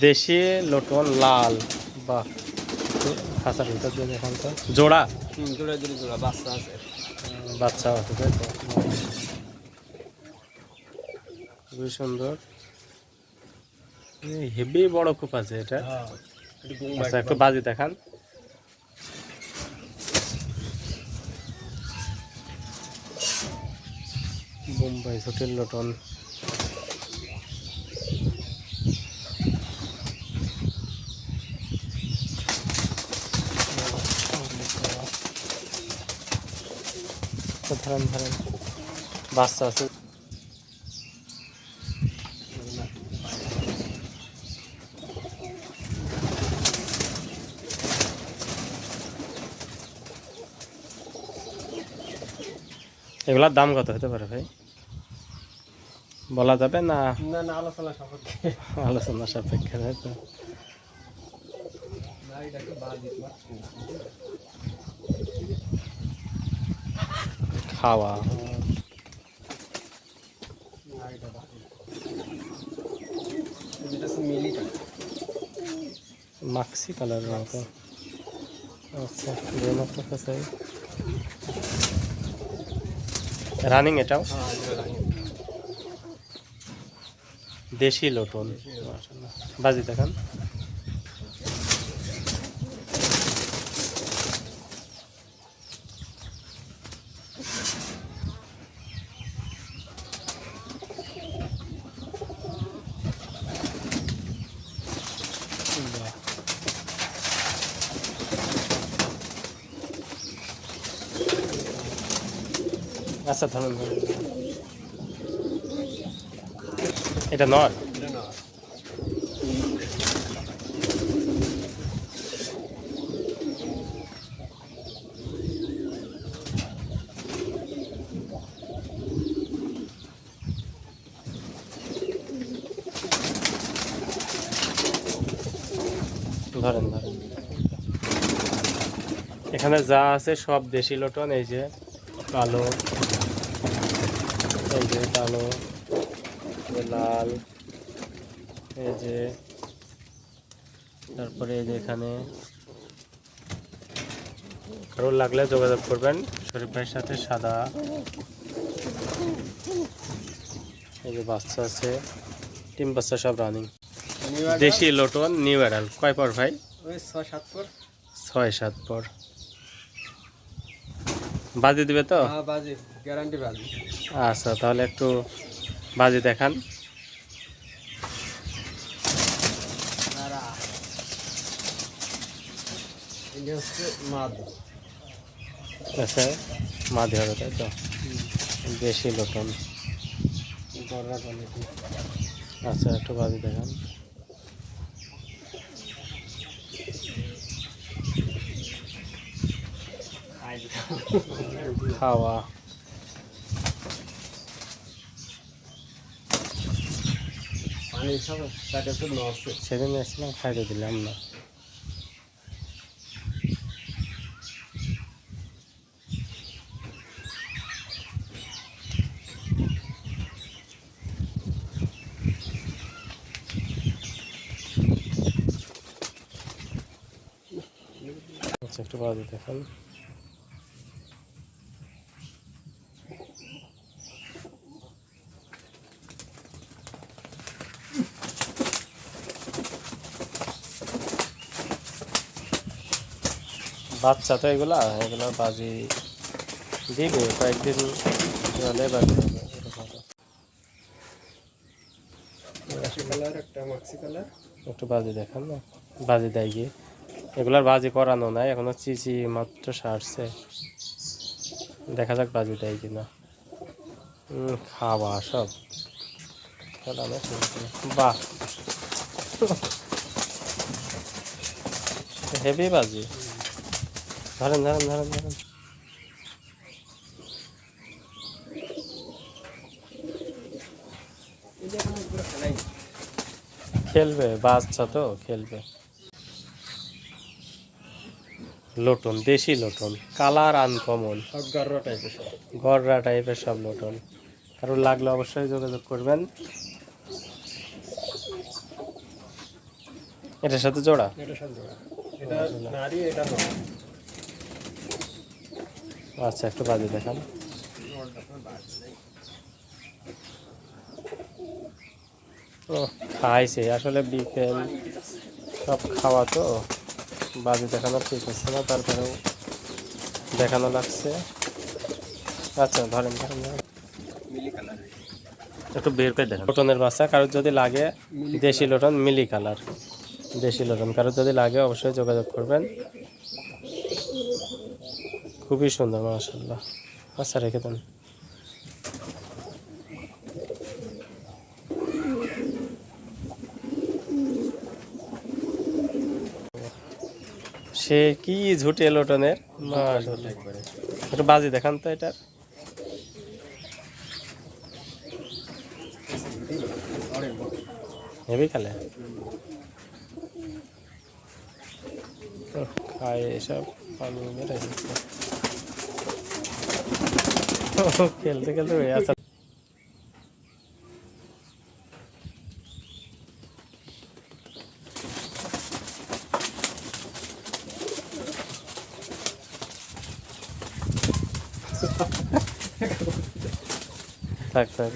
দেশি লোটন লাল, বাহ খাঁচার ভিতর দিয়ে দেখান তো। জোড়া জোড়া জোড়া বাচ্চা আছে, বাচ্চা আছে তাই তো, খুবই সুন্দর। হেভি বড় কূপ আছে এটা। আচ্ছা একটু বাজি দেখান। বোম্বাই হোটেল লোটন, ধরেন ধরেন বাচ্চা আছে। এগুলার দাম কত হতে পারে ভাই, বলা যাবে না? না না, আলোচনা সাপেক্ষে। আলোচনা সাপেক্ষে তাই তো। খাওয়া মাক্সি কালারের মতো। আচ্ছা রানিং এটাও দেশি লোটন, বাজি দেখান। আচ্ছা ধরুন এটা নর, ধরেন ধরেন। এখানে যা আছে সব দেশি লোটন। এই যে কালো, এই যে কালো, লাল, এই যে, তারপরে এই যে এখানে। কারোর লাগলে যোগাযোগ করবেন শরীফ ভাইয়ের সাথে। সাদা, এই যে বাচ্চা আছে, টিম বাচ্চা সব রানিং দেশি লোটন নিউ অ্যাডাল। কয় পর ভাই? 6-7 পর। 6-7 পর। বাজি দিবে তো? হ্যাঁ বাজি, গ্যারান্টি বাজি। আচ্ছা তাহলে একটু বাজি দেখান। আচ্ছা মাঝে হবে তাই তো, দেশি লোটন। আচ্ছা একটু বাজি দেখান। খাওয়া সেদিন এসেছিলাম, খাইতে দিলাম না। আচ্ছা একটু বাজি দেখান। বাচ্চা তো এগুলা, এগুলা বাজি দিবে কয়েকদিন হলে বাজি হবে। একটু বাজি দেখান না, বাজি দেয় গিয়ে। এগুলার বাজি করানো নাই এখনো, চিচি মাত্র সারছে। দেখা যাক বাজি দেয় কিনা। খাওয়া সব বাহ, হেভি বাজি। ধরেন ধরেন ধরেন ধরেন। খেলবে বাচ্চা তো, খেলবে। লোটন দেশি লোটন, কালার আনকমন, গররা টাইপের সব লোটন। কারণ লাগলে অবশ্যই যোগাযোগ করবেন। এটার সাথে জোড়া? এটা সাথে জোড়া। এটা নারী, এটা নর। আচ্ছা, একটু বাজে দেখান। নরটা আপনার বাজে নেই। ও খাইছে আসলে, বিকেল সব খাওয়া তো, বাজে দেখানো ঠিক হচ্ছে না, তারপরেও দেখানো লাগছে। আচ্ছা ধরেন ধরেন ধরেন। মিলি কালার। একটু বের করে দেখেন। লোটনের বাচ্চা কারোর যদি লাগে, দেশি লোটন মিলি কালার, দেশি লোটন কারোর যদি লাগে অবশ্যই যোগাযোগ করবেন। খুবই সুন্দর মাশাআল্লাহ। আচ্ছা রেখে দেন। সে কি ঝুটে লোটনের মাশাআল্লাহ। একবারে। একটু বাজি দেখান তো এটা। নরের বক। হেভি খেলে, খায় এসব পানি মেরে দিচ্ছে। খেলতে খেলতে হয়ে আচ্ছা। থাক থাক।